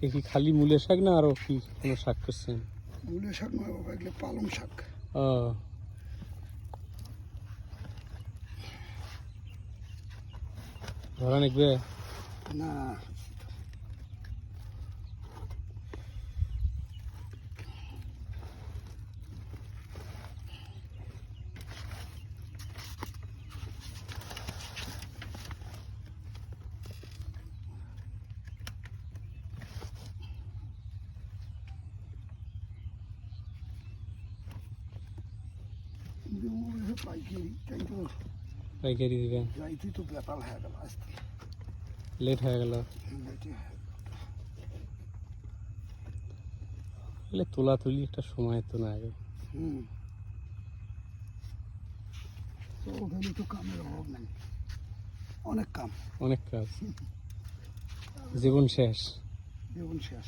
এ কি খালি মূলের শাক না আরো কি কোনো শাক করছেন? মূলের শাক নয় বাবা, এগুলো পালং শাক। ও ধরা নিকবে না, পাইকারি তাই তো, পাইকারি দিবেন? যাইতে তো বেতাল হয়ে গেল, আসতে লেট হয়ে গেল। লেটে হয়ে গেল। তোলা তুলি একটা সময় তো না আগে। তো ওখানে তো কামের অভাব নাই, অনেক কাম, অনেক কাজ, জীবন শেষ। জীবন শেষ,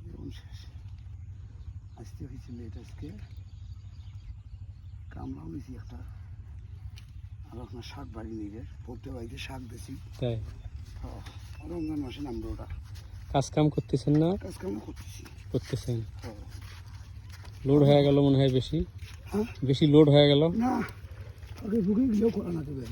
জীবন শেষ। আসতে হয়েছে লেট আজকে, কামড়াও নিয়েছি একটা, আর আপনার শাক বাড়ি নিয়ে পড়তে বাড়িতে শাক দিয়েছি। তাই রমজান মাসে নামবে ওটা। কাজ কাম করতেছেন না? কাজ কামও করতেছি। করতেছেন। লোড হয়ে গেল মনে হয় বেশি। হ্যাঁ, বেশি লোড হয়ে গেল না আগে ঢুকে গেলেও করা না দেবে।